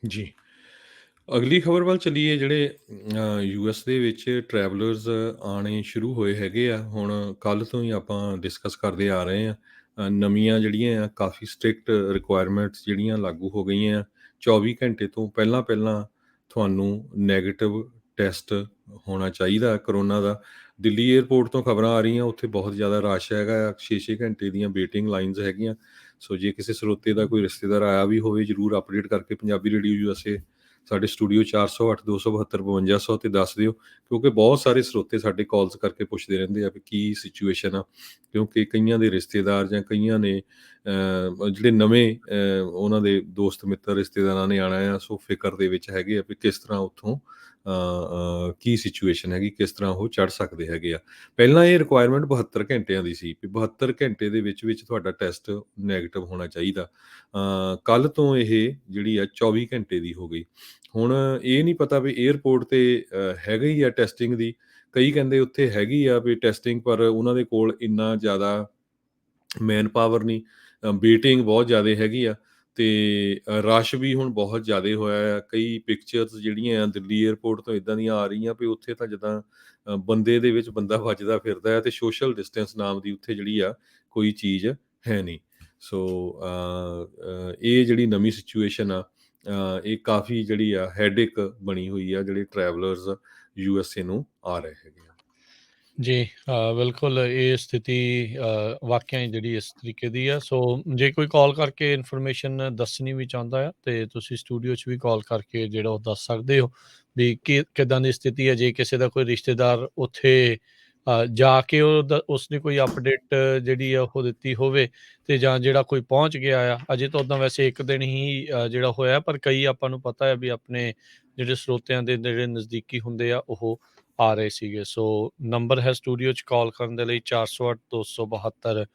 ਜੀ। ਅਗਲੀ ਖਬਰ ਵੱਲ ਚੱਲੀਏ। ਜਿਹੜੇ ਯੂਐਸ ਦੇ ਵਿੱਚ ਟਰੈਵਲਰਸ ਆਉਣੇ ਸ਼ੁਰੂ ਹੋਏ ਹੈਗੇ ਆ, ਹੁਣ ਕੱਲ੍ਹ ਤੋਂ ਹੀ ਆਪਾਂ ਡਿਸਕਸ ਕਰਦੇ ਆ ਰਹੇ ਹਾਂ। ਨਵੀਆਂ ਜਿਹੜੀਆਂ ਆ ਕਾਫੀ ਸਟ੍ਰਿਕਟ ਰਿਕੁਆਇਰਮੈਂਟਸ ਜਿਹੜੀਆਂ ਲਾਗੂ ਹੋ ਗਈਆਂ ਆ। 24 ਘੰਟੇ ਤੋਂ ਪਹਿਲਾਂ ਪਹਿਲਾਂ ਤੁਹਾਨੂੰ ਨੈਗੇਟਿਵ ਟੈਸਟ ਹੋਣਾ ਚਾਹੀਦਾ ਕਰੋਨਾ ਦਾ। ਦਿੱਲੀ ਏਅਰਪੋਰਟ ਤੋਂ ਖਬਰਾਂ ਆ ਰਹੀਆਂ, ਉੱਥੇ ਬਹੁਤ ਜ਼ਿਆਦਾ ਰਸ਼ ਹੈਗਾ ਆ, 6-6 ਘੰਟੇ ਦੀਆਂ ਵੇਟਿੰਗ ਲਾਈਨਸ ਹੈਗੀਆਂ। ਸੋ ਜੇ ਕਿਸੇ ਸਰੋਤੇ ਦਾ ਕੋਈ ਰਿਸ਼ਤੇਦਾਰ ਆਇਆ ਵੀ ਹੋਵੇ, ਜ਼ਰੂਰ ਅਪਡੇਟ ਕਰਕੇ ਪੰਜਾਬੀ ਰੇਡੀਓ ਯੂਐਸਏ ਸਾਡੇ ਸਟੂਡੀਓ 408 272 5200 ਤੇ ਦੱਸ ਦਿਓ, ਕਿਉਂਕਿ ਬਹੁਤ ਸਾਰੇ ਸਰੋਤੇ ਸਾਡੇ ਕਾਲਸ ਕਰਕੇ ਪੁੱਛਦੇ ਰਹਿੰਦੇ ਆ ਵੀ ਕੀ ਸਿਚੁਏਸ਼ਨ ਆ। ਕਿਉਂਕਿ ਕਈਆਂ ਦੇ ਰਿਸ਼ਤੇਦਾਰ ਜਾਂ ਕਈਆਂ ਨੇ ਜਿਹੜੇ ਨਵੇਂ ਉਹਨਾਂ ਦੇ ਦੋਸਤ ਮਿੱਤਰ ਰਿਸ਼ਤੇਦਾਰਾਂ ਨੇ ਆਉਣਾ ਆ, ਸੋ ਫਿਕਰ ਦੇ ਵਿੱਚ ਹੈਗੇ ਆ ਵੀ ਕਿਸ ਤਰ੍ਹਾਂ ਉੱਥੋਂ ਕੀ ਸਿਚੁਏਸ਼ਨ ਹੈਗੀ, ਕਿਸ ਤਰ੍ਹਾਂ ਉਹ ਚੜ੍ਹ ਸਕਦੇ ਹੈਗੇ ਆ। ਪਹਿਲਾਂ ਇਹ ਰਿਕੁਆਇਰਮੈਂਟ 72 ਘੰਟਿਆਂ ਦੀ ਸੀ ਵੀ 72 ਘੰਟੇ ਦੇ ਵਿੱਚ ਤੁਹਾਡਾ ਟੈਸਟ ਨੈਗੇਟਿਵ ਹੋਣਾ ਚਾਹੀਦਾ। ਕੱਲ੍ਹ ਤੋਂ ਇਹ ਜਿਹੜੀ ਆ 24 ਘੰਟੇ ਦੀ ਹੋ ਗਈ। ਹੁਣ ਇਹ ਨਹੀਂ ਪਤਾ ਵੀ ਏਅਰਪੋਰਟ ਤੇ ਹੈਗਾ ਹੀ ਆ ਟੈਸਟਿੰਗ ਦੀ। ਕਈ ਕਹਿੰਦੇ ਉੱਥੇ ਹੈਗੀ ਆ ਵੀ ਟੈਸਟਿੰਗ, ਪਰ ਉਹਨਾਂ ਦੇ ਕੋਲ ਇੰਨਾ ਜ਼ਿਆਦਾ ਮੈਨ ਪਾਵਰ ਨਹੀਂ। ਵੇਟਿੰਗ ਬਹੁਤ ਜ਼ਿਆਦਾ ਹੈਗੀ ਆ ਤੇ ਰਸ਼ ਵੀ ਹੁਣ ਬਹੁਤ ਜ਼ਿਆਦਾ ਹੋਇਆ ਆ। ਕਈ ਪਿਕਚਰਸ ਜਿਹੜੀਆਂ ਆ ਦਿੱਲੀ ਏਅਰਪੋਰਟ ਤੋਂ ਇੱਦਾਂ ਦੀਆਂ ਆ ਰਹੀਆਂ ਵੀ ਉੱਥੇ ਤਾਂ ਜਿੱਦਾਂ ਬੰਦੇ ਦੇ ਵਿੱਚ ਬੰਦਾ ਵੱਜਦਾ ਫਿਰਦਾ ਹੈ ਤੇ ਸੋਸ਼ਲ ਡਿਸਟੈਂਸ ਨਾਮ ਦੀ ਉੱਥੇ ਜਿਹੜੀ ਆ ਕੋਈ ਚੀਜ਼ ਹੈ ਨਹੀਂ। ਸੋ ਇਹ ਜਿਹੜੀ ਨਵੀਂ ਸਿਚੁਏਸ਼ਨ ਆ, ਇਹ ਕਾਫੀ ਜਿਹੜੀ ਆ ਹੈਡੇਕ ਬਣੀ ਹੋਈ ਆ ਜਿਹੜੇ ਟਰੈਵਲਰਸ ਯੂਐਸਏ ਨੂੰ ਆ ਰਹੇ ਹੈਗੇ ਆ। ਜੀ ਬਿਲਕੁਲ ਇਹ ਸਥਿਤੀ ਵਾਕਿਆ ਹੀ ਜਿਹੜੀ ਇਸ ਤਰੀਕੇ ਦੀ ਆ। ਸੋ ਜੇ ਕੋਈ ਕਾਲ ਕਰਕੇ ਇਨਫੋਰਮੇਸ਼ਨ ਦੱਸਣੀ ਵੀ ਚਾਹੁੰਦਾ ਆ ਤੇ ਤੁਸੀਂ ਸਟੂਡੀਓ 'ਚ ਵੀ ਕਾਲ ਕਰਕੇ ਜਿਹੜਾ ਉਹ ਦੱਸ ਸਕਦੇ ਹੋ ਵੀ ਕਿੱਦਾਂ ਦੀ ਸਥਿਤੀ ਹੈ। ਜੇ ਕਿਸੇ ਦਾ ਕੋਈ ਰਿਸ਼ਤੇਦਾਰ ਉੱਥੇ ਜਾ ਕੇ ਉਸਨੇ ਕੋਈ ਅਪਡੇਟ ਜਿਹੜੀ ਆ ਉਹ ਦਿੱਤੀ ਹੋਵੇ ਤੇ ਜਾਂ ਜਿਹੜਾ ਕੋਈ ਪਹੁੰਚ ਗਿਆ ਆ। ਅਜੇ ਤਾਂ ਉੱਦਾਂ ਵੈਸੇ ਇੱਕ ਦਿਨ ਹੀ ਜਿਹੜਾ ਹੋਇਆ, ਪਰ ਕਈ ਆਪਾਂ ਨੂੰ ਪਤਾ ਹੈ ਵੀ ਆਪਣੇ ਜਿਹੜੇ ਸਰੋਤਿਆਂ ਦੇ ਜਿਹੜੇ ਨਜ਼ਦੀਕੀ ਹੁੰਦੇ ਆ ਉਹ ਆ ਰਹੇ ਸੀਗੇ। ਸੋ ਨੰਬਰ ਹੈ ਸਟੂਡੀਓ 'ਚ ਕਾਲ ਕਰਨ ਦੇ ਲਈ 408 272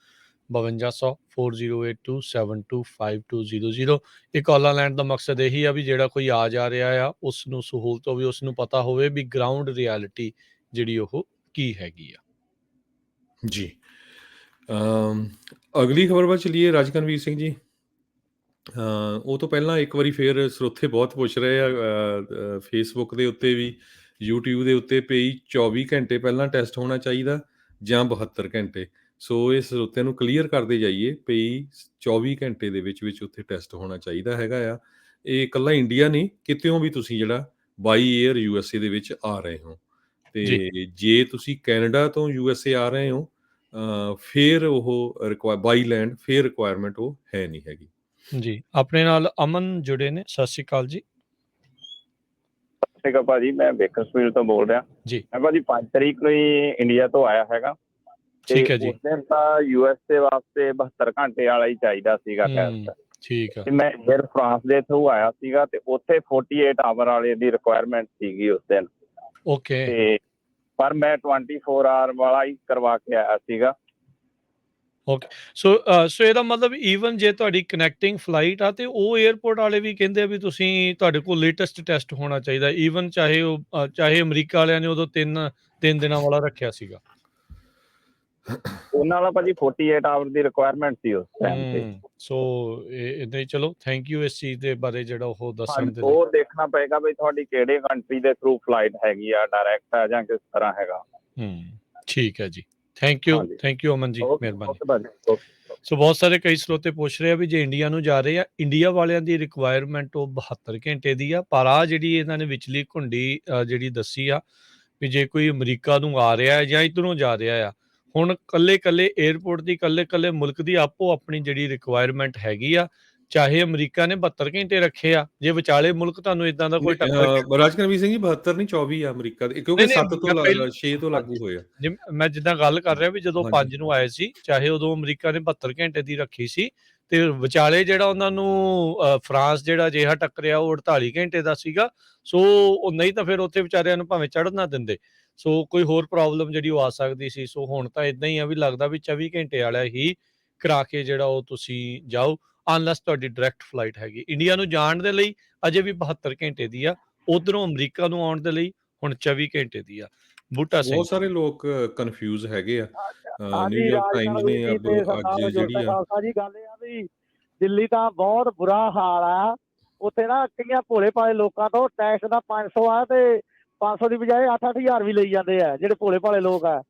5200 4082725200। ਇਹ ਕਾਲਾਂ ਲੈਣ ਦਾ ਮਕਸਦ ਇਹੀ ਆ ਵੀ ਜਿਹੜਾ ਕੋਈ ਆ ਜਾ ਰਿਹਾ ਆ ਉਸ ਨੂੰ ਸਹੂਲਤ ਹੋਵੇ, ਉਸ ਨੂੰ ਪਤਾ ਹੋਵੇ ਵੀ ਗਰਾਊਂਡ ਰਿਐਲਿਟੀ ਜਿਹੜੀ ਉਹ ਕੀ ਹੈਗੀ ਆ। ਜੀ। ਅਗਲੀ ਖਬਰ ਵੱਲ ਚੱਲੀਏ। ਰਾਜਕਨਵੀਰ ਸਿੰਘ ਜੀ, ਉਹ ਤੋਂ ਪਹਿਲਾਂ ਇੱਕ ਵਾਰੀ ਫੇਰ ਸਰੋਤੇ ਬਹੁਤ ਪੁੱਛ ਰਹੇ ਆ ਫੇਸਬੁੱਕ ਦੇ ਉੱਤੇ ਵੀ, YouTube ਦੇ ਉੱਤੇ ਪਈ 24 ਘੰਟੇ ਪਹਿਲਾਂ ਟੈਸਟ ਹੋਣਾ ਚਾਹੀਦਾ ਜਾਂ 72 ਘੰਟੇ। ਸੋ ਇਹ ਸਰੋਤਿਆਂ ਨੂੰ ਕਲੀਅਰ ਕਰਦੇ ਜਾਈਏ ਪਈ 24 ਘੰਟੇ ਦੇ ਵਿੱਚ ਉੱਥੇ ਟੈਸਟ ਹੋਣਾ ਚਾਹੀਦਾ ਹੈਗਾ ਆ। ਇਹ ਇਕੱਲਾ ਇੰਡੀਆ ਨਹੀਂ, ਕਿਤਿਓਂ ਵੀ ਤੁਸੀਂ ਜਿਹੜਾ ਬਾਈ ਏਅਰ ਯੂਐਸਏ ਦੇ ਵਿੱਚ ਆ ਰਹੇ ਹੋ ਤੇ ਜੇ ਤੁਸੀਂ ਕੈਨੇਡਾ ਤੋਂ ਯੂਐਸਏ ਆ ਰਹੇ ਹੋ ਫਿਰ ਉਹ ਬਾਈ ਲੈਂਡ ਫਿਰ ਰਿਕੁਆਇਰਮੈਂਟ ਉਹ ਹੈ ਨਹੀਂ ਹੈਗੀ। ਜੀ ਆਪਣੇ ਨਾਲ ਅਮਨ ਜੁੜੇ ਨੇ। ਸਤਿ ਸ਼੍ਰੀ ਅਕਾਲ ਜੀ। ਸਤਿ ਸ਼੍ਰੀ ਅਕਾਲ ਭਾਜੀ, ਮੈਂ ਬੇਕਰਸਫੀਲਡ ਤੋਂ ਬੋਲ ਰਿਹਾ ਜੀ। ਮੈਂ ਭਾਜੀ 5 ਤਰੀਕ ਨੂੰ ਹੀ ਇੰਡੀਆ ਤੋਂ ਆਇਆ ਹੈਗਾ। ਠੀਕ ਹੈ ਜੀ। ਉਸ ਦਿਨ ਤਾਂ ਯੂਐਸਏ ਵਾਸਤੇ 72 ਘੰਟੇ ਵਾਲਾ ਹੀ ਚਾਹੀਦਾ ਸੀਗਾ ਟੈਸਟ। ਠੀਕ ਆ। ਮੈਂ ਏਅਰ ਫਰਾਂਸ ਦੇ ਥਰੂ ਆਇਆ ਸੀਗਾ ਤੇ ਉੱਥੇ 48 ਆਵਰ ਵਾਲੇ ਦੀ ਰਿਕੁਆਇਰਮੈਂਟ ਸੀਗੀ ਉਸ ਦਿਨ। ਓਕੇ। ਤੇ ਪਰ ਮੈਂ 24 ਆਵਰ ਵਾਲਾ ਹੀ ਕਰਵਾ ਕੇ ਆਇਆ ਸੀਗਾ। ਓਕੇ। ਸੋ ਇਹਦਾ ਮਤਲਬ ਈਵਨ ਜੇ ਤੁਹਾਡੀ ਕਨੈਕਟਿੰਗ ਫਲਾਈਟ ਆ ਤੇ ਉਹ ਏਅਰਪੋਰਟ ਵਾਲੇ ਵੀ ਕਹਿੰਦੇ ਆ ਵੀ ਤੁਸੀਂ ਤੁਹਾਡੇ ਕੋਲ ਲੇਟੈਸਟ ਟੈਸਟ ਹੋਣਾ ਚਾਹੀਦਾ, ਈਵਨ ਚਾਹੇ ਅਮਰੀਕਾ ਵਾਲਿਆਂ ਨੇ ਉਦੋਂ 3 ਦਿਨਾਂ ਵਾਲਾ ਰੱਖਿਆ ਸੀਗਾ। ਉਹਨਾਂ ਦਾ ਭਾਜੀ 48 ਆਵਰ ਦੀ ਰਿਕੁਆਇਰਮੈਂਟ ਸੀ ਉਸ ਟਾਈਮ ਤੇ। ਸੋ ਇਦਾਂ ਹੀ ਚਲੋ, ਥੈਂਕ ਯੂ ਇਸ ਚੀਜ਼ ਦੇ ਬਾਰੇ ਜਿਹੜਾ ਉਹ ਦੱਸਣ ਦੇ ਲਈ। ਉਹ ਦੇਖਣਾ ਪਏਗਾ ਵੀ ਤੁਹਾਡੀ ਕਿਹੜੇ ਕੰਟਰੀ ਦੇ ਥਰੂ ਫਲਾਈਟ ਹੈਗੀ ਆ, ਡਾਇਰੈਕਟ ਆ ਜਾਂ ਕਿਸ ਤਰ੍ਹਾਂ ਹੈਗਾ। ਠੀਕ ਹੈ ਜੀ। ਥੈਂਕ ਯੂ ਅਮਨ ਜੀ, ਮਿਹਰਬਾਨੀ। ਸੋ ਬਹੁਤ ਸਾਰੇ ਕਈ ਸਰੋਤੇ ਪੁੱਛ ਰਹੇ ਆ ਵੀ ਜੇ ਇੰਡੀਆ ਨੂੰ ਜਾ ਰਹੇ ਆ, ਇੰਡੀਆ ਵਾਲਿਆਂ ਦੀ ਰਿਕੁਆਇਰਮੈਂਟ ਉਹ 72 ਘੰਟੇ ਦੀ ਆ। ਪਰ ਆ ਜਿਹੜੀ ਇਹਨਾਂ ਨੇ ਵਿਚਲੀ ਘੁੰਡੀ ਜਿਹੜੀ ਦੱਸੀ ਆ ਵੀ ਜੇ ਕੋਈ ਅਮਰੀਕਾ ਨੂੰ ਆ ਰਿਹਾ ਹੈ ਜਾਂ ਇੱਧਰੋਂ ਜਾ ਰਿਹਾ ਆ, ਹੁਣ ਕੱਲੇ ਏਅਰਪੋਰਟ ਦੀ ਕੱਲੇ ਮੁਲਕ ਦੀ ਆਪੋ ਆਪਣੀ ਜਿਹੜੀ ਰਿਕੁਆਇਰਮੈਂਟ ਹੈਗੀ ਆ। ਚਾਹੇ ਅਮਰੀਕਾ ਨੇ 72 ਘੰਟੇ ਰੱਖੇ ਆ, ਜੇ ਵਿਚਾਲੇ ਮੁਲਕ ਤੁਹਾਨੂੰ ਇਦਾਂ ਦਾ ਕੋਈ ਟੱਕਰ। ਰਾਜਕਨਵੀਰ ਸਿੰਘ ਜੀ 72 ਨਹੀਂ 24 ਆ ਅਮਰੀਕਾ ਦੇ, ਕਿਉਂਕਿ 7 ਤੋਂ 6 ਤੋਂ ਲਾਗੂ ਹੋਏ ਆ। ਮੈਂ ਜਿੱਦਾਂ ਗੱਲ ਕਰ ਰਿਹਾ ਵੀ ਜਦੋਂ 5 ਨੂੰ ਆਏ ਸੀ, ਚਾਹੇ ਉਦੋਂ ਅਮਰੀਕਾ ਨੇ 72 ਘੰਟੇ ਦੀ ਰੱਖੀ ਸੀ ਤੇ ਵਿਚਾਲੇ ਜਿਹੜਾ ਉਹਨਾਂ ਨੂੰ ਫਰਾਂਸ ਜਿਹੜਾ ਅਜਿਹਾ ਟੱਕਰਿਆ ਉਹ 48 ਘੰਟੇ ਦਾ ਸੀਗਾ। ਸੋ ਉਹ ਨਹੀਂ ਤਾਂ ਫਿਰ ਉੱਥੇ ਵਿਚਾਰਿਆਂ ਨੂੰ ਭਾਵੇਂ ਚੜ੍ਹਨ ਨਾ ਦਿੰਦੇ। ਸੋ ਕੋਈ ਹੋਰ ਪ੍ਰੋਬਲਮ ਜਿਹੜੀ ਉਹ ਆ ਸਕਦੀ ਸੀ। ਸੋ ਹੁਣ ਤਾਂ ਇਦਾਂ ਹੀ ਆ ਵੀ ਲੱਗਦਾ ਵੀ 24 ਘੰਟੇ ਵਾਲਾ ਹੀ ਕਰਾ ਕੇ ਜਿਹੜਾ ਉਹ ਤੁਸੀਂ ਜਾਓ, ਅਨਲੈਸ ਤੁਹਾਡੀ ਡਾਇਰੈਕਟ ਫਲਾਈਟ ਹੈਗੀ। ਇੰਡੀਆ ਨੂੰ ਜਾਣ ਦੇ ਲਈ ਅਜੇ ਵੀ 72 ਘੰਟੇ ਦੀ ਆ, ਉਧਰੋਂ ਅਮਰੀਕਾ ਨੂੰ ਆਉਣ ਦੇ ਲਈ ਹੁਣ 24 ਘੰਟੇ ਦੀ ਆ। ਬੂਟਾ ਸਿੰਘ ਬਹੁਤ ਸਾਰੇ ਲੋਕ ਕਨਫਿਊਜ਼ ਹੈਗੇ ਆ। ਨਿਊਯਾਰਕ ਟਾਈਮਜ਼ ਨੇ ਅੱਜ ਜਿਹੜੀ ਆ ਜੀ ਗੱਲ ਇਹ ਆ ਵੀ ਦਿੱਲੀ ਤਾਂ ਬਹੁਤ ਬੁਰਾ ਹਾਲ ਆ। ਉੱਥੇ ਨਾ ਕਈਆਂ ਭੋਲੇ ਭਾਲੇ ਲੋਕਾਂ ਤੋਂ ਟੈਕਸ ਦਾ 500 ਆ ਤੇ 500 ਦੀ ਬਜਾਏ 8-8000 ਵੀ ਲਈ ਜਾਂਦੇ ਆ ਜਿਹੜੇ ਭੋਲੇ ਭਾਲੇ ਲੋਕ ਆ।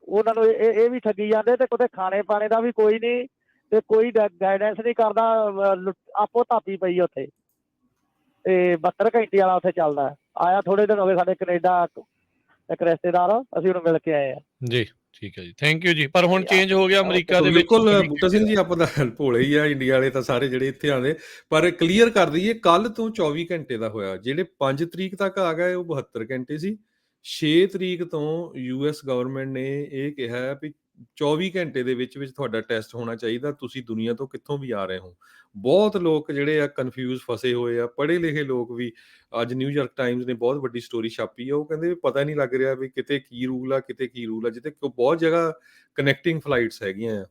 ਉਹਨਾਂ ਨੂੰ ਇਹ ਵੀ ਠੱਗੀ ਜਾਂਦੇ ਤੇ ਕਿਤੇ ਖਾਣੇ ਪਾਣੇ ਦਾ ਵੀ ਕੋਈ ਨਹੀਂ ਤੇ ਕੋਈ ਗਾਈਡੈਂਸ ਨਹੀਂ ਕਰਦਾ। ਆਪੋ ਧਾਪੀ ਪਈ ਉੱਥੇ ਤੇ 72 ਘੰਟੇ ਵਾਲਾ ਉੱਥੇ ਚੱਲਦਾ। ਆਇਆ ਥੋੜੇ ਦਿਨ ਹੋ ਗਏ ਸਾਡੇ ਕੈਨੇਡਾ ਇੱਕ ਰਿਸ਼ਤੇਦਾਰ, ਅਸੀਂ ਉਹਨੂੰ ਮਿਲ ਕੇ ਆਏ ਆ ਜੀ। ਠੀਕ ਹੈ ਜੀ, ਥੈਂਕ ਯੂ ਜੀ। ਪਰ ਹੁਣ ਚੇਂਜ ਹੋ ਗਿਆ ਅਮਰੀਕਾ ਦੇ ਵਿੱਚ। ਬਿਲਕੁਲ ਬੂਟਾ ਸਿੰਘ ਜੀ, ਆਪਾਂ ਤਾਂ ਭੋਲੇ ਹੀ ਆ ਇੰਡੀਆ ਵਾਲੇ ਤਾਂ ਸਾਰੇ ਜਿਹੜੇ ਇੱਥੇ ਆਉਂਦੇ। ਪਰ ਕਲੀਅਰ ਕਰ ਦਈਏ, ਕੱਲ ਤੋਂ 24 ਘੰਟੇ ਦਾ ਹੋਇਆ। ਜਿਹੜੇ 5 ਤਰੀਕ ਤੱਕ ਆ ਗਏ ਉਹ 72 ਘੰਟੇ ਸੀ। 6 ਤਰੀਕ ਤੋਂ US ਗਵਰਨਮੈਂਟ ਨੇ ਇਹ ਕਿਹਾ ਵੀ 24 ਘੰਟੇ ਦੇ ਵਿੱਚ ਤੁਹਾਡਾ ਟੈਸਟ ਹੋਣਾ ਚਾਹੀਦਾ, ਤੁਸੀਂ ਦੁਨੀਆ ਤੋਂ ਕਿੱਥੋਂ ਵੀ ਆ ਰਹੇ ਹੋ। ਬਹੁਤ ਲੋਕ ਜਿਹੜੇ ਆ ਕਨਫਿਊਜ਼ ਫਸੇ ਹੋਏ ਆ, ਪੜ੍ਹੇ ਲਿਖੇ ਲੋਕ ਵੀ। ਅੱਜ ਨਿਊਯਾਰਕ ਟਾਈਮਜ਼ ਨੇ ਬਹੁਤ ਵੱਡੀ ਸਟੋਰੀ ਛਾਪੀ ਆ, ਉਹ ਕਹਿੰਦੇ ਵੀ ਪਤਾ ਨਹੀਂ ਲੱਗ ਰਿਹਾ ਵੀ ਕਿਤੇ ਕੀ ਰੂਲ ਆ, ਕਿਤੇ ਕੀ ਰੂਲ ਆ, ਜਿੱਥੇ ਬਹੁਤ ਜਗ੍ਹਾ ਕਨੈਕਟਿੰਗ ਫਲਾਈਟਸ ਹੈਗੀਆਂ ਆ।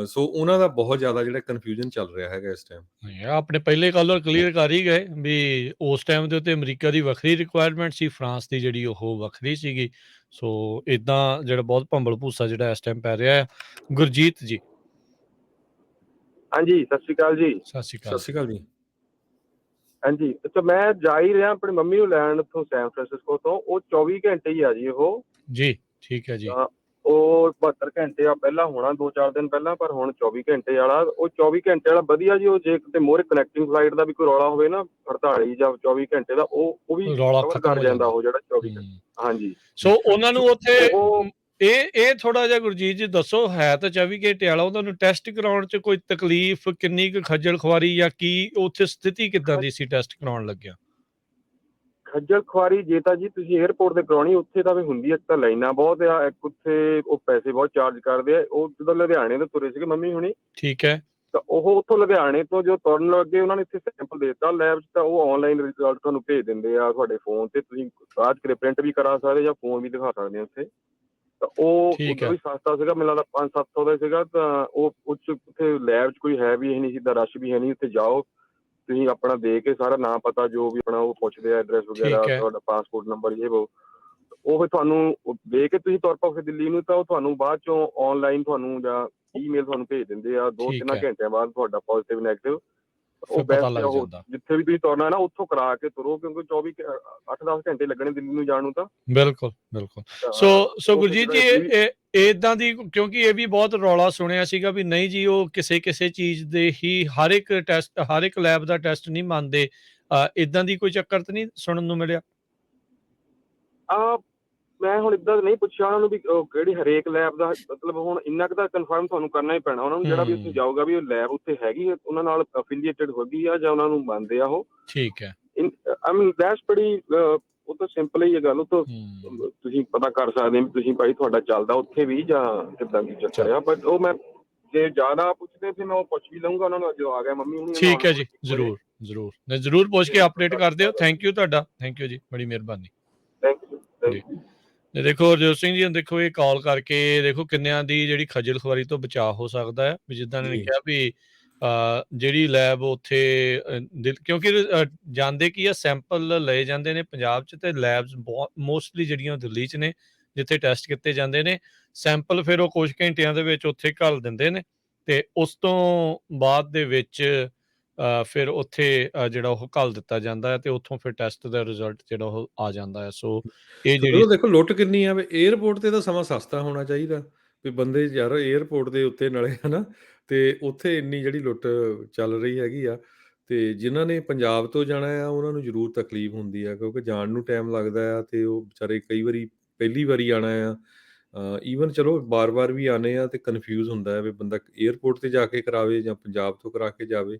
ਸੋ ਉਹਨਾਂ ਦਾ ਬਹੁਤ ਜ਼ਿਆਦਾ ਜਿਹੜਾ ਕਨਫਿਊਜ਼ਨ ਚੱਲ ਰਿਹਾ ਹੈਗਾ ਇਸ ਟਾਈਮ। ਆਪਣੇ ਪਹਿਲੇ ਕਾਲਰ ਕਲੀਅਰ ਕਰ ਹੀ ਗਏ ਵੀ ਉਸ ਟਾਈਮ ਦੇ ਉੱਤੇ ਅਮਰੀਕਾ ਦੀ ਵੱਖਰੀ ਰਿਕੁਆਇਰਮੈਂਟ ਸੀ, ਫਰਾਂਸ ਦੀ ਜਿਹੜੀ ਉਹ ਵੱਖਰੀ ਸੀਗੀ। ਸੋ ਇਦਾਂ ਜਿਹੜਾ ਬਹੁਤ ਭੰਬਲ ਭੂਸਾ ਜਿਹੜਾ ਇਸ ਟਾਈਮ ਪੈ ਰਿਹਾ ਹੈ। ਗੁਰਜੀਤ ਜੀ, ਹਾਂਜੀ ਸਤਿ ਸ਼੍ਰੀ ਅਕਾਲ ਜੀ। ਸਤਿ ਸ਼੍ਰੀ ਸਤਿ ਅਕਾਲ। ਸ਼੍ਰੀ ਅਕਾਲ ਜੀ। ਹਾਂਜੀ, ਅੱਛਾ ਮੈਂ ਜਾ ਹੀ ਰਿਹਾ ਆਪਣੀ ਮੰਮੀ ਨੂੰ ਲੈਣ ਉੱਥੋਂ ਸੈਨ ਫਰਾਂਸਿਸਕੋ ਤੋਂ। ਉਹ 24 ਘੰਟੇ ਹੀ ਆ ਜੀ ਉਹ। ਜੀ ਠੀਕ ਹੈ ਜੀ। ਤਾਂ ਉਹ 72 ਘੰਟੇ ਆ ਪਹਿਲਾਂ ਹੋਣਾ 2-4 ਦਿਨ ਪਹਿਲਾਂ, ਪਰ ਹੁਣ 24 ਘੰਟੇ ਵਾਲਾ। ਉਹ 24 ਘੰਟੇ ਵਾਲਾ ਵਧੀਆ ਜੀ। ਉਹ ਜੇ ਕਿਤੇ ਮੋਰੇ ਕਨੈਕਟਿੰਗ ਫਲਾਈਟ ਦਾ ਵੀ ਕੋਈ ਰੌਲਾ ਹੋਵੇ ਨਾ 48 ਜਾਂ 24 ਘੰਟੇ ਦਾ, ਉਹ ਵੀ ਰੌਲਾ ਕਵਰ ਖਤਮ ਕਰ ਹੋ ਜਾਂਦਾ ਉਹ ਜਿਹੜਾ 24 ਹਮ। ਘੰਟੇ। ਹਾਂਜੀ, ਸੋ ਉਹਨਾਂ ਨੂੰ ਉੱਥੇ ਉਹ ਇਹ ਥੋੜਾ ਜਿਹਾ ਗੁਰਜੀਤ ਜੀ ਦੱਸੋ, ਹੈ ਤਾਂ 24 ਘੰਟੇ ਵਾਲਾ, ਉਹਨਾਂ ਨੂੰ ਟੈਸਟ ਕਰਾਉਣ 'ਚ ਕੋਈ ਤਕਲੀਫ, ਕਿੰਨੀ ਕੁ ਖੱਜਲ ਖੁਆਰੀ, ਜਾਂ ਕੀ ਉੱਥੇ ਸਥਿਤੀ ਕਿੱਦਾਂ ਦੀ ਸੀ ਟੈਸਟ ਕਰਾਉਣ ਲੱਗਿਆ? ਖੱਜਲ ਖੁਆਰੀ ਜੇ ਤਾਂ ਜੀ ਤੁਸੀਂ 에ਅਰਪੋਰਟ ਤੇ ਕਰਾਉਣੀ ਉੱਥੇ ਤਾਂ ਵੀ ਹੁੰਦੀ ਹੈ। ਇੱਕ ਤਾਂ ਲਾਈਨਾਂ ਬਹੁਤ ਆ, ਇੱਕ ਉੱਥੇ ਉਹ ਪੈਸੇ ਬਹੁਤ ਚਾਰਜ ਕਰਦੇ ਆ। ਉਹ ਜਦੋਂ ਲੁਧਿਆਣੇ ਤੋਂ ਤੁਰੇ ਸੀਗੇ ਮੰਮੀ ਹੁਣੀ, ਠੀਕ ਹੈ। ਤਾਂ ਉਹ ਉੱਥੋਂ ਲੁਧਿਆਣੇ ਤੋਂ ਜੋ ਤੁਰਨ ਲੱਗੇ ਉਹਨਾਂ ਨੇ ਇੱਥੇ ਸੈਂਪਲ ਦੇ ਦਿੱਤਾ ਲੈਬ 'ਚ, ਤਾਂ ਉਹ ਆਨਲਾਈਨ ਰਿਜ਼ਲਟ ਤੁਹਾਨੂੰ ਭੇਜ ਦਿੰਦੇ ਆ ਤੁਹਾਡੇ ਫੋਨ ਤੇ। ਤੁਸੀਂ ਬਾਅਦ 'ਚ ਪ੍ਰਿੰਟ ਵੀ ਕਰਾ ਸਕਦੇ ਜਾਂ ਫੋਨ ਵੀ ਦਿਖਾ ਸਕਦੇ ਆ ਉੱਥੇ। ਤਾਂ ਉਹ ਠੀਕ ਉੱਧਰ ਹੈ। ਵੀ ਸਸਤਾ ਸੀਗਾ, ਮੈਨੂੰ ਲੱਗਦਾ 500-700 ਦਾ ਸੀਗਾ। ਤਾਂ ਉਹ ਉੱਥੇ ਲੈਬ 'ਚ ਕੋਈ ਹੈ ਵੀ ਇਹ ਨਹੀਂ, ਸਿੱਧਾ ਰਸ਼ ਵੀ ਹੈ ਨਹੀਂ। ਉੱਥੇ ਜਾਓ ਤੁਸੀਂ ਆਪਣਾ ਦੇ ਕੇ ਸਾਰਾ ਨਾਂ ਪਤਾ ਜੋ ਵੀ ਆਪਣਾ ਉਹ ਪੁੱਛਦੇ ਆ, ਐਡਰੈਸ ਵਗੈਰਾ, ਠੀਕ ਹੈ। ਤੁਹਾਡਾ ਪਾਸਪੋਰਟ ਨੰਬਰ ਇਹ ਉਹ ਫਿਰ ਤੁਹਾਨੂੰ ਦੇ ਕੇ ਤੁਸੀਂ ਤੁਰ ਪਾਓ ਫਿਰ ਦਿੱਲੀ ਨੂੰ। ਤਾਂ ਉਹ ਤੁਹਾਨੂੰ ਬਾਅਦ ਚੋਂ ਆਨਲਾਈਨ ਤੁਹਾਨੂੰ ਜਾਂ ਈਮੇਲ ਤੁਹਾਨੂੰ ਭੇਜ ਦਿੰਦੇ ਆ 2-3 ਹੈ। ਘੰਟਿਆਂ ਬਾਅਦ ਤੁਹਾਡਾ ਪੋਜ਼ਿਟਿਵ ਨੈਗੇਟਿਵ। ਫਿਰ ਉਹ ਪਤਾ ਬੈਸਟ ਲੱਗ ਉਹ ਜਾਂਦਾ। ਜਿੱਥੇ ਵੀ ਤੁਸੀਂ ਤੁਰਨਾ ਨਾ ਉੱਥੋਂ ਕਰਾ ਕੇ ਤੁਰੋ, ਕਿਉਂਕਿ 8-10 ਘੰਟੇ ਲੱਗਣੇ ਦਿੱਲੀ ਨੂੰ ਜਾਣ ਨੂੰ। ਤਾਂ ਬਿਲਕੁਲ ਬਿਲੁਲਕੁਲ। ਤਾਂ ਸੋ ਉਹ ਗੁਰਜੀਤ ਜੀ, ਇਹ ਇਦਾਂ ਦੀ, ਕਿਉਂਕਿ ਇਹ ਵੀ ਬਹੁਤ ਰੌਲਾ ਸੁਣਿਆ ਸੀਗਾ ਵੀ ਨਹੀਂ ਜੀ ਉਹ ਕਿਸੇ ਚੀਜ਼ ਦੇ ਹੀ ਹਰ ਇੱਕ ਟੈਸਟ, ਹਰ ਇੱਕ ਲੈਬ ਦਾ ਟੈਸਟ ਨਹੀਂ ਮੰਨਦੇ। ਇਦਾਂ ਦੀ ਕੋਈ ਚੱਕਰ ਤਾਂ ਨਹੀਂ ਸੁਣਨ ਨੂੰ ਮਿਲਿਆ? ਮੈਂ ਹੁਣ ਇੱਦਾਂ ਨਹੀਂ ਪੁੱਛਿਆ ਉਹਨਾਂ ਨੂੰ ਵੀ ਕਿਹੜੀ ਹਰੇਕ ਲੈਬ ਦਾ, ਮਤਲਬ ਹੁਣ ਇੰਨਾ ਕੁ ਤਾਂ ਕਨਫਰਮ ਤੁਹਾਨੂੰ ਕਰਨਾ ਹੀ ਪੈਣਾ ਉਹਨਾਂ ਨੂੰ। ਜਿਹੜਾ ਵੀ ਉੱਥੇ ਜਾਊਗਾ ਵੀ ਉਹ ਲੈਬ ਉੱਥੇ ਹੈਗੀ ਉਹਨਾਂ ਨਾਲ ਅਫੀਲੀਏਟਡ ਹੋਗੀ ਆ ਜਾਂ ਉਹਨਾਂ ਨੂੰ ਮੰਨਦੇ ਆ ਉਹ। ਠੀਕ ਹੈ। ਆਈ ਮੀਨ ਦੈਟਸ ਬੜੀ ਉਹ ਤਾਂ ਸਿੰਪਲ ਹੀ ਹੈ ਗੱਲ। ਉਹ ਤਾਂ ਤੁਸੀਂ ਪਤਾ ਕਰ ਸਕਦੇ ਵੀ ਤੁਸੀਂ ਭਾਈ ਤੁਹਾਡਾ ਚੱਲਦਾ ਉੱਥੇ ਵੀ ਜਾਂ ਕਿੱਦਾਂ ਦੀ ਚੱਕਰ ਆ। ਬਟ ਉਹ ਮੈਂ ਜੇ ਜ਼ਿਆਦਾ ਪੁੱਛਦੇ ਫਿਰ ਮੈਂ ਉਹ ਪੁੱਛ ਵੀ ਲਊਂਗਾ ਉਹਨਾਂ ਨੂੰ ਜੋ ਆ ਗਿਆ ਮੰਮੀ ਹੁਣੀ। ਠੀਕ ਹੈ ਜੀ, ਜ਼ਰੂਰ ਜ਼ਰੂਰ ਪੁੱਛ ਕੇ ਅਪਡੇਟ ਕਰ ਦਿਓ। ਥੈਂਕ ਯੂ ਤੁਹਾਡਾ, ਥੈਂਕ ਯੂ ਜੀ, ਬੜੀ ਮਿਹਰਬਾਨੀ। Thank you. ਦੇਖੋ ਹਰਜੋਤ ਸਿੰਘ ਜੀ, ਹੁਣ ਦੇਖੋ ਇਹ ਕਾਲ ਕਰਕੇ ਦੇਖੋ ਕਿੰਨਿਆਂ ਦੀ ਜਿਹੜੀ ਖੱਜਲ ਖੁਆਰੀ ਤੋਂ ਬਚਾਅ ਹੋ ਸਕਦਾ ਹੈ। ਵੀ ਜਿੱਦਾਂ ਨੇ ਕਿਹਾ ਵੀ ਜਿਹੜੀ ਲੈਬ ਉੱਥੇ ਕਿਉਂਕਿ ਜਾਂਦੇ ਕੀ ਆ, ਸੈਂਪਲ ਲਏ ਜਾਂਦੇ ਨੇ ਪੰਜਾਬ 'ਚ, ਤੇ ਲੈਬਸ ਬਹੁਤ ਮੋਸਟਲੀ ਜਿਹੜੀਆਂ ਦਿੱਲੀ 'ਚ ਨੇ ਜਿੱਥੇ ਟੈਸਟ ਕੀਤੇ ਜਾਂਦੇ ਨੇ। ਸੈਂਪਲ ਫਿਰ ਉਹ ਕੁਝ ਘੰਟਿਆਂ ਦੇ ਵਿੱਚ ਉੱਥੇ ਘੱਲ ਦਿੰਦੇ ਨੇ, ਤੇ ਉਸ ਤੋਂ ਬਾਅਦ ਦੇ ਵਿੱਚ ਫਿਰ ਉੱਥੇ ਜਿਹੜਾ ਉਹ ਘੱਲ ਦਿੱਤਾ ਜਾਂਦਾ ਹੈ, ਤੇ ਉੱਥੋਂ ਫਿਰ ਟੈਸਟ ਦਾ ਰਿਜ਼ਲਟ ਜਿਹੜਾ ਉਹ ਆ ਜਾਂਦਾ ਹੈ। ਸੋ ਇਹ ਜਿਹੜੀ ਦੇਖੋ ਲੁੱਟ ਕਿੰਨੀ ਆ। ਵੀ 에ਅਰਪੋਰਟ ਤੇ ਤਾਂ ਸਮਾਂ ਸਸਤਾ ਹੋਣਾ ਚਾਹੀਦਾ ਵੀ ਬੰਦੇ ਯਾਰ 에ਅਰਪੋਰਟ ਦੇ ਉੱਤੇ ਨਾਲੇ ਹਨਾ, ਤੇ ਉੱਥੇ ਇੰਨੀ ਜਿਹੜੀ ਲੁੱਟ ਚੱਲ ਰਹੀ ਹੈਗੀ ਆ। ਤੇ ਜਿਨ੍ਹਾਂ ਨੇ ਪੰਜਾਬ ਤੋਂ ਜਾਣਾ ਆ ਉਹਨਾਂ ਨੂੰ ਜ਼ਰੂਰ ਤਕਲੀਫ ਹੁੰਦੀ ਆ, ਕਿਉਂਕਿ ਜਾਣ ਨੂੰ ਟਾਈਮ ਲੱਗਦਾ ਆ, ਤੇ ਉਹ ਵਿਚਾਰੇ ਕਈ ਵਾਰੀ ਪਹਿਲੀ ਵਾਰੀ ਆਉਣਾ ਆ। ਈਵਨ ਚਲੋ ਬਾਰ-ਬਾਰ ਵੀ ਆਉਂਦੇ ਆ ਤੇ ਕਨਫਿਊਜ਼ ਹੁੰਦਾ ਹੈ ਵੀ ਬੰਦਾ 에ਅਰਪੋਰਟ ਤੇ ਜਾ ਕੇ ਕਰਾਵੇ ਜਾਂ ਪੰਜਾਬ ਤੋਂ ਕਰਾ ਕੇ ਜਾਵੇ।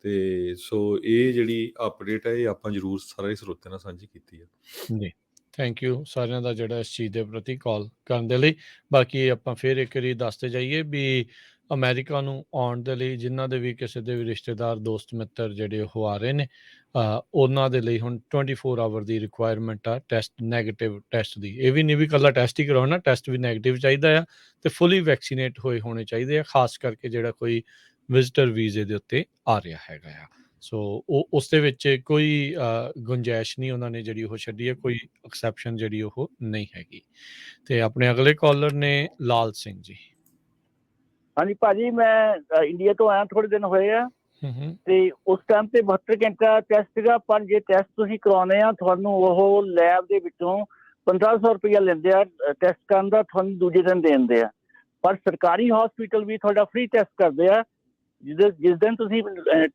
ਤੇ ਸੋ ਇਹ ਜਿਹੜੀ ਅਪਡੇਟ ਹੈ ਇਹ ਆਪਾਂ ਜ਼ਰੂਰ ਸਾਰੇ ਸਰੋਤਿਆਂ ਨਾਲ ਸਾਂਝੀ ਕੀਤੀ ਹੈ ਜੀ। ਥੈਂਕ ਯੂ ਸਾਰਿਆਂ ਦਾ ਜਿਹੜਾ ਇਸ ਚੀਜ਼ ਦੇ ਪ੍ਰਤੀ ਕਾਲ ਕਰਨ ਦੇ ਲਈ। ਬਾਕੀ ਆਪਾਂ ਫਿਰ ਇੱਕ ਵਾਰੀ ਦੱਸਦੇ ਜਾਈਏ ਵੀ ਅਮਰੀਕਾ ਨੂੰ ਆਉਣ ਦੇ ਲਈ ਜਿਨ੍ਹਾਂ ਦੇ ਵੀ ਕਿਸੇ ਦੇ ਵੀ ਰਿਸ਼ਤੇਦਾਰ, ਦੋਸਤ ਮਿੱਤਰ ਜਿਹੜੇ ਉਹ ਆ ਰਹੇ ਨੇ, ਉਹਨਾਂ ਦੇ ਲਈ ਹੁਣ 24 ਆਵਰ ਦੀ ਰਿਕੁਆਇਰਮੈਂਟ ਆ ਟੈਸਟ, ਨੈਗੇਟਿਵ ਟੈਸਟ ਦੀ। ਇਹ ਵੀ ਨਹੀਂ ਵੀ ਇਕੱਲਾ ਟੈਸਟ ਹੀ ਕਰਾਉਣਾ, ਟੈਸਟ ਵੀ ਨੈਗੇਟਿਵ ਚਾਹੀਦਾ ਆ, ਤੇ ਫੁੱਲੀ ਵੈਕਸੀਨੇਟ ਹੋਣੇ ਚਾਹੀਦੇ ਆ, ਖਾਸ ਕਰਕੇ ਜਿਹੜਾ ਕੋਈ ਵਿਜ਼ਟਰ ਵੀਜ਼ੇ ਦੇ ਉੱਤੇ ਆ ਰਿਹਾ ਹੈਗਾ ਆ। ਸੋ ਉਹ ਉਸ ਦੇ ਵਿੱਚ ਕੋਈ ਗੁੰਜਾਇਸ਼ ਨਹੀਂ ਉਹਨਾਂ ਨੇ ਜਿਹੜੀ ਉਹ ਛੱਡੀ ਹੈ, ਕੋਈ ਐਕਸੈਪਸ਼ਨ ਜਿਹੜੀ ਉਹ ਨਹੀਂ ਹੈਗੀ। ਤੇ ਆਪਣੇ ਅਗਲੇ ਕਾਲਰ ਨੇ ਲਾਲ ਸਿੰਘ ਜੀ। ਹਾਂਜੀ ਭਾਜੀ, ਮੈਂ ਇੰਡੀਆ ਤੋਂ ਆਇਆ, ਥੋੜੇ ਦਿਨ ਹੋਏ ਆ। ਤੇ ਉਸ ਟਾਈਮ ਤੇ 72 ਘੰਟੇ ਦਾ ਟੈਸਟ ਸੀਗਾ, ਪਰ ਜੇ ਟੈਸਟ ਤੁਸੀਂ ਕਰਵਾਉਣੇ ਆ ਤੁਹਾਨੂੰ ਉਹ ਲੈਬ ਦੇ ਵਿੱਚੋਂ 1500 ਰੁਪਇਆ ਲੈਂਦੇ ਆ ਟੈਸਟ ਕਰਨ ਦਾ, ਤੁਹਾਨੂੰ ਦੂਜੇ ਦਿਨ ਦੇ ਦਿੰਦੇ ਆ। ਪਰ ਸਰਕਾਰੀ ਹਸਪੀਟਲ ਵੀ ਤੁਹਾਡਾ ਫ੍ਰੀ ਟੈਸਟ ਕਰਦੇ ਆ। ਜਿਸ ਦਿਨ ਤੁਸੀਂ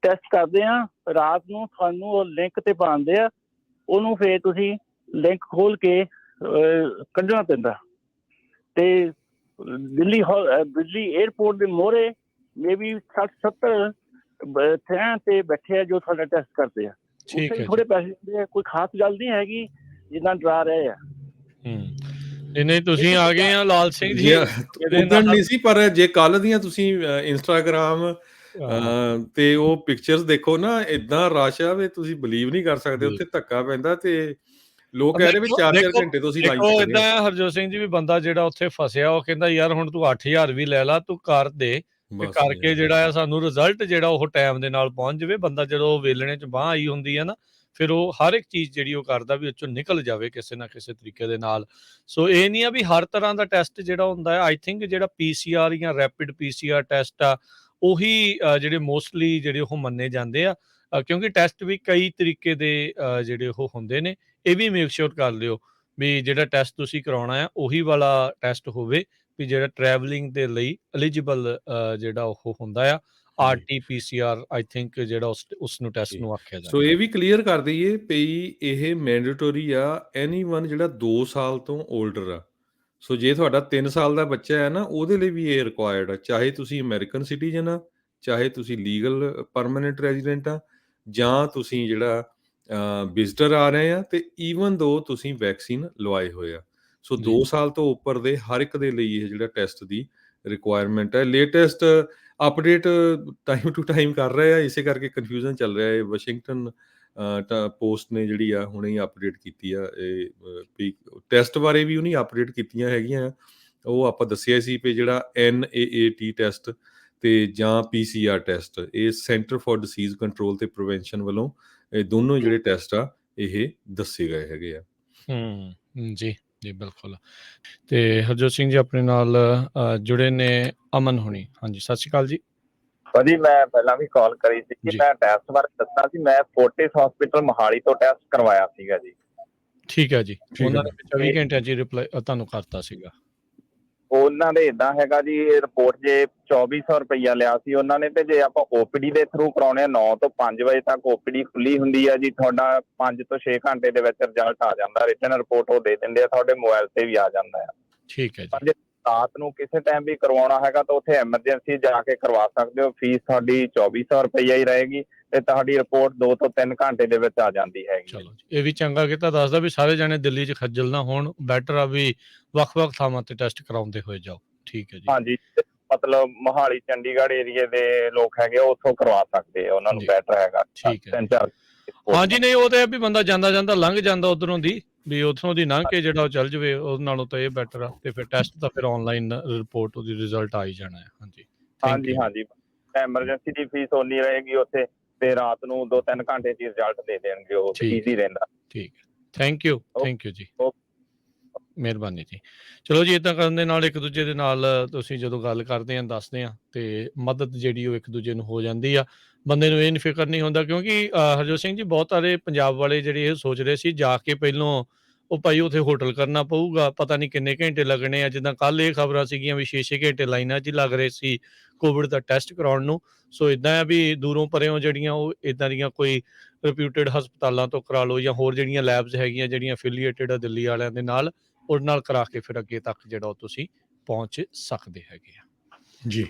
ਟੈਸਟ ਕਰਦੇ ਆ ਰਾਤ ਨੂੰ ਤੁਹਾਨੂੰ ਉਹ ਲਿੰਕ ਤੇ ਪਾਉਂਦੇ ਆ, ਉਹਨੂੰ ਫਿਰ ਤੁਸੀਂ ਲਿੰਕ ਖੋਲ ਕੇ ਕੱਢਣਾ ਪੈਂਦਾ। ਤੇ ਦਿੱਲੀ 에ਅਰਪੋਰਟ ਦੇ ਮੋਹਰੇ ਮੇਬੀ 60-70 ਥਾਂ ਤੇ ਬੈਠੇ ਆ ਜੋ ਤੁਹਾਡਾ ਟੈਸਟ ਕਰਦੇ ਆ। ਠੀਕ ਹੈ ਥੋੜੇ ਪੈਸੇ ਦਿੰਦੇ ਆ, ਕੋਈ ਖਾਸ ਗੱਲ ਨਹੀਂ ਹੈਗੀ ਜਿੱਦਾਂ ਡਰਾ ਰਹੇ ਆ। ਨਹੀਂ ਤੁਸੀਂ ਆ ਗਏ ਆ ਲਾਲ ਸਿੰਘ ਜੀ। ਉਦੋਂ ਨਹੀਂ ਸੀ, ਪਰ ਜੇ ਕੱਲ ਦੀਆਂ ਤੁਸੀਂ ਇੰਸਟਾਗ੍ਰਾਮ ਤੇ ਉਹ ਪਿਕਚਰਸ ਦੇਖੋ ਨਾ, ਇਦਾਂ ਰਸ਼ ਆ ਵੀ ਤੁਸੀਂ ਬਲੀਵ ਨਹੀਂ ਕਰ ਸਕਦੇ। ਉੱਥੇ ਧੱਕਾ ਪੈਂਦਾ ਤੇ ਲੋਕ ਕਹਿ ਰਹੇ ਵੀ 4-4 ਘੰਟੇ ਤੋਂ ਅਸੀਂ ਲਾਈਨ ਤੇ ਇਦਾਂ ਹਰਜੋਤ ਸਿੰਘ ਜੀ ਵੀ ਬੰਦਾ ਜਿਹੜਾ ਉੱਥੇ ਫਸਿਆ ਉਹ ਕਹਿੰਦਾ ਯਾਰ ਹੁਣ ਤੂੰ 8000 ਵੀ ਲੈ ਲਾ, ਤੂੰ ਕਰ ਦੇ ਕਰਕੇ ਜਿਹੜਾ ਆ ਸਾਨੂੰ ਰਿਜ਼ਲਟ ਜਿਹੜਾ ਉਹ ਟਾਈਮ ਦੇ ਨਾਲ ਪਹੁੰਚ ਜਾਵੇ। ਬੰਦਾ ਜਦੋਂ ਵੇਲਣੇ 'ਚ ਬਾਂਹ ਆਈ ਹੁੰਦੀ ਹੈ ਨਾ, ਫਿਰ ਉਹ ਹਰ ਇੱਕ ਚੀਜ਼ ਜਿਹੜੀ ਉਹ ਕਰਦਾ ਵੀ ਉੱਚੋਂ ਨਿਕਲ ਜਾਵੇ ਕਿਸੇ ਨਾ ਕਿਸੇ ਤਰੀਕੇ ਦੇ ਨਾਲ। ਸੋ ਇਹ ਨਹੀਂ ਆ ਵੀ ਹਰ ਤਰ੍ਹਾਂ ਦਾ ਟੈਸਟ ਜਿਹੜਾ ਹੁੰਦਾ ਹੈ, ਆਈ ਥਿੰਕ ਜਿਹੜਾ PCR ਜਾਂ ਰੈਪਿਡ PCR ਟੈਸਟ ਆ ਉਹੀ ਜਿਹੜੇ ਮੋਸਟਲੀ ਜਿਹੜੇ ਉਹ ਮੰਨੇ ਜਾਂਦੇ ਆ, ਕਿਉਂਕਿ ਟੈਸਟ ਵੀ ਕਈ ਤਰੀਕੇ ਦੇ ਜਿਹੜੇ ਉਹ ਹੁੰਦੇ ਨੇ। ਇਹ ਵੀ ਮੇਕ ਸ਼ੋਰ ਕਰ ਲਿਓ ਵੀ ਜਿਹੜਾ ਟੈਸਟ ਤੁਸੀਂ ਕਰਾਉਣਾ ਆ ਉਹੀ ਵਾਲਾ ਟੈਸਟ ਹੋਵੇ ਵੀ ਜਿਹੜਾ ਟਰੈਵਲਿੰਗ ਦੇ ਲਈ ਐਲੀਜੀਬਲ ਜਿਹੜਾ ਉਹ ਹੁੰਦਾ ਆ। RT-PCR ਆਈ ਥਿੰਕ ਜਿਹੜਾ ਉਸ ਨੂੰ ਟੈਸਟ ਨੂੰ ਆਖਿਆ ਜਾਂਦਾ। ਸੋ ਇਹ ਵੀ ਕਲੀਅਰ ਕਰ ਦਈਏ ਵੀ ਇਹ ਮੈਂਡੇਟਰੀ ਆ ਐਨੀਵਨ ਜਿਹੜਾ 2 ਸਾਲ ਤੋਂ ਓਲਡਰ ਆ। ਸੋ ਜੇ ਤੁਹਾਡਾ 3 ਸਾਲ ਦਾ ਬੱਚਾ ਹੈ ਨਾ, ਉਹਦੇ ਲਈ ਵੀ ਇਹ ਰਿਕੁਆਇਰਡ ਆ, ਚਾਹੇ ਤੁਸੀਂ ਅਮਰੀਕਨ ਸਿਟੀਜ਼ਨ ਆ, ਚਾਹੇ ਤੁਸੀਂ ਲੀਗਲ ਪਰਮਾਨੈਂਟ ਰੈਜ਼ੀਡੈਂਟ ਆ, ਜਾਂ ਤੁਸੀਂ ਜਿਹੜਾ ਵਿਜ਼ਟਰ ਆ ਰਹੇ ਆ, ਤੇ ਈਵਨ ਦੋ ਤੁਸੀਂ ਵੈਕਸੀਨ ਲਵਾਏ ਹੋਏ ਆ। ਸੋ 2 ਸਾਲ ਤੋਂ ਉੱਪਰ ਦੇ ਹਰ ਇੱਕ ਦੇ ਲਈ ਇਹ ਜਿਹੜਾ ਟੈਸਟ ਦੀ ਰਿਕੁਆਇਰਮੈਂਟ ਹੈ। Latest update time to time ਕਰ ਰਹੇ ਆ, ਇਸੇ ਕਰਕੇ ਕਨਫਿਊਜ਼ਨ ਚੱਲ ਰਿਹਾ ਹੈ। ਵਾਸ਼ਿੰਗਟਨ ਪੋਸਟ ਨੇ ਜਿਹੜੀ ਆ ਹੁਣੇ ਹੀ ਅਪਡੇਟ ਕੀਤੀ ਆ ਇਹ ਟੈਸਟ ਬਾਰੇ ਵੀ ਉਹਨੇ ਅਪਡੇਟ ਕੀਤੀਆਂ ਹੈਗੀਆਂ। ਉਹ ਆਪਾਂ ਦੱਸਿਆ ਸੀ ਵੀ ਜਿਹੜਾ NAAT ਟੈਸਟ ਤੇ ਜਾਂ PCR ਟੈਸਟ, ਇਹ ਸੈਂਟਰ ਫॉर ਡਿਸੀਜ਼ ਕੰਟਰੋਲ ਤੇ ਪ੍ਰੀਵੈਂਸ਼ਨ ਵੱਲੋਂ ਇਹ ਦੋਨੋਂ ਜਿਹੜੇ ਟੈਸਟ ਆ ਇਹ ਦੱਸੇ ਗਏ ਹੈਗੇ ਆ। ਜੀ ਜੀ ਬਿਲਕੁਲ। ਤੇ ਹਰਜੋਤ ਸਿੰਘ ਜੀ ਆਪਣੇ ਨਾਲ ਜੁੜੇ ਨੇ ਅਮਨ ਹੁਣੀ। ਹਾਂਜੀ ਸਤਿ ਸ਼੍ਰੀ ਅਕਾਲ ਜੀ। ਭਾਜੀ ਮੈਂ ਪਹਿਲਾਂ ਵੀ ਕਾਲ ਕਰੀ ਸੀ ਕਿ ਮੈਂ ਟੈਸਟ ਬਾਰੇ ਦੱਸਣਾ ਸੀ। ਮੈਂ ਫੋਰਟਿਸ ਹਸਪੀਟਲ ਮੋਹਾਲੀ ਤੋਂ ਟੈਸਟ ਕਰਵਾਇਆ ਸੀਗਾ ਜੀ। ਠੀਕ ਹੈ ਜੀ। ਉਹਨਾਂ ਨੇ 24 ਘੰਟਿਆਂ 'ਚ ਰਿਪਲਾਈ ਤੁਹਾਨੂੰ ਕਰਤਾ ਸੀਗਾ। ਉਹਨਾਂ ਦੇ ਇਦਾਂ ਹੈਗਾ ਜੀ, ਰਿਪੋਰਟ ਜੇ 2400 ਰੁਪਈਆ ਲਿਆ ਸੀ ਉਹਨਾਂ ਨੇ, ਤੇ ਜੇ ਆਪਾਂ OPD ਦੇ ਥਰੂ ਕਰਾਉਣੇ ਆ 9 ਤੋਂ 5 ਵਜੇ ਤੱਕ OPD ਖੁੱਲੀ ਹੁੰਦੀ ਆ ਜੀ। ਤੁਹਾਡਾ 5 ਤੋਂ 6 ਘੰਟੇ ਦੇ ਵਿੱਚ ਰਿਜ਼ਲਟ ਆ ਜਾਂਦਾ, ਰਿਟਨ ਰਿਪੋਰਟ ਉਹ ਦੇ ਦਿੰਦੇ ਆ, ਤੁਹਾਡੇ ਮੋਬਾਈਲ ਤੇ ਵੀ ਆ ਜਾਂਦਾ ਆ। ਠੀਕ ਹੈ ਜੀ। ਪਰ ਜੇ ਰਾਤ ਨੂੰ ਕਿਸੇ ਟਾਈਮ ਵੀ ਕਰਵਾਉਣਾ ਹੈਗਾ ਤਾਂ ਉੱਥੇ ਐਮਰਜੈਂਸੀ ਜਾ ਕੇ ਕਰਵਾ ਸਕਦੇ ਹੋ। ਫੀਸ ਤੁਹਾਡੀ 2400 ਰੁਪਈਆ ਹੀ ਰਹੇਗੀ ਤੇ ਤੁਹਾਡੀ ਰਿਪੋਰਟ 2 ਤੋਂ 3 ਘੰਟੇ ਦੇ ਵਿੱਚ ਆ ਜਾਂਦੀ ਹੈਗੀ। ਚਲੋ ਇਹ ਵੀ ਚੰਗਾ ਕੀਤਾ ਦੱਸਦਾ ਵੀ ਸਾਰੇ ਜਾਣੇ ਦਿੱਲੀ 'ਚ ਖੱਜਲ ਨਾ ਹੋਣ, ਬੈਟਰ ਆ ਵੀ ਵੱਖ-ਵੱਖ ਥਾਵਾਂ ਤੇ ਟੈਸਟ ਕਰਾਉਂਦੇ ਹੋਏ ਜਾਓ। ਠੀਕ ਹੈ ਜੀ। ਹਾਂਜੀ, ਮਤਲਬ ਮੋਹਾਲੀ ਚੰਡੀਗੜ੍ਹ ਏਰੀਏ ਦੇ ਲੋਕ ਹੈਗੇ ਉਹ ਉੱਥੋਂ ਕਰਵਾ ਸਕਦੇ ਆ, ਉਹਨਾਂ ਨੂੰ ਬੈਟਰ ਹੈਗਾ। ਠੀਕ ਹੈ। ਹਾਂਜੀ ਨਹੀਂ ਉਹ ਤਾਂ ਵੀ ਬੰਦਾ ਜਾਂਦਾ ਲੰਘ ਜਾਂਦਾ ਉਧਰੋਂ ਦੀ, ਵੀ ਉੱਥੋਂ ਦੀ ਲੰਘ ਕੇ ਜਿਹੜਾ ਉਹ ਚੱਲ ਜਾਵੇ, ਉਹਦੇ ਨਾਲੋਂ ਤਾਂ ਇਹ ਬੈਟਰ ਆ। ਤੇ ਫਿਰ ਟੈਸਟ ਤਾਂ ਫਿਰ ਆਨਲਾਈਨ ਰਿਪੋਰਟ ਉਹਦੀ ਰਿਜ਼ਲਟ ਆ ਹੀ ਜਾਣਾ ਹੈ। ਹਾਂਜੀ ਐਮਰਜੈਂਸੀ ਦੀ ਫੀਸ ਓਨੀ ਰਹੇਗੀ ਉੱਥੇ, ਤੇ ਰਾਤ ਨੂੰ 2-3 ਘੰਟੇ ਦੀ ਰਿਜ਼ਲਟ ਦੇ ਦੇਣਗੇ, ਉਹ ਈਜ਼ੀ ਰਹਿੰਦਾ। ਠੀਕ ਹੈ, ਥੈਂਕ ਯੂ ਜੀ, ਮਿਹਰਬਾਨੀ ਜੀ। ਚਲੋ ਜੀ, ਇੱਦਾਂ ਕਰਨ ਦੇ ਨਾਲ ਇੱਕ ਦੂਜੇ ਦੇ ਨਾਲ ਤੁਸੀਂ ਜਦੋਂ ਗੱਲ ਕਰਦੇ ਆ ਦੱਸਦੇ ਆ ਤੇ ਮਦਦ ਜਿਹੜੀ ਉਹ ਇੱਕ ਦੂਜੇ ਨੂੰ ਹੋ ਜਾਂਦੀ ਆ। ਬੰਦੇ ਨੂੰ ਇਹ ਨਹੀਂ ਫਿਕਰ ਨਹੀਂ ਹੁੰਦਾ, ਕਿਉਂਕਿ ਹਰਜੋਤ ਸਿੰਘ ਜੀ ਬਹੁਤ ਸਾਰੇ ਪੰਜਾਬ ਵਾਲੇ ਜਿਹੜੇ ਇਹ ਸੋਚ ਰਹੇ ਸੀ ਜਾ ਕੇ ਪਹਿਲੋਂ ਉਹ ਭਾਈ ਉੱਥੇ ਹੋਟਲ ਕਰਨਾ ਪਊਗਾ, ਪਤਾ ਨਹੀਂ ਕਿੰਨੇ ਘੰਟੇ ਲੱਗਣੇ ਆ। ਜਿੱਦਾਂ ਕੱਲ ਇਹ ਖਬਰਾਂ ਸੀਗੀਆਂ ਵੀ 6-6 ਘੰਟੇ ਲਾਈਨਾਂ 'ਚ ਹੀ ਲੱਗ ਰਹੇ ਸੀ ਕੋਵਿਡ ਦਾ ਟੈਸਟ ਕਰਾਉਣ ਨੂੰ। ਸੋ ਇੱਦਾਂ ਆ ਵੀ ਦੂਰੋਂ ਪਰਿਓਂ ਜਿਹੜੀਆਂ ਉਹ ਇੱਦਾਂ ਦੀਆਂ ਕੋਈ ਰਿਪਿਊਟਡ ਹਸਪਤਾਲਾਂ ਤੋਂ ਕਰਾ ਲਓ, ਜਾਂ ਹੋਰ ਜਿਹੜੀਆਂ ਲੈਬਸ ਹੈਗੀਆਂ ਜਿਹੜੀਆਂ ਐਫੀਲੀਏਟਡ ਆ ਦਿੱਲੀ ਵਾਲਿਆਂ ਦੇ ਨਾਲ, ਉਹਦੇ ਨਾਲ ਕਰਾ ਕੇ ਫਿਰ ਅੱਗੇ ਤੱਕ ਜਿਹੜਾ ਉਹ ਤੁਸੀਂ ਪਹੁੰਚ ਸਕਦੇ ਹੈਗੇ ਆ। ਜੀ।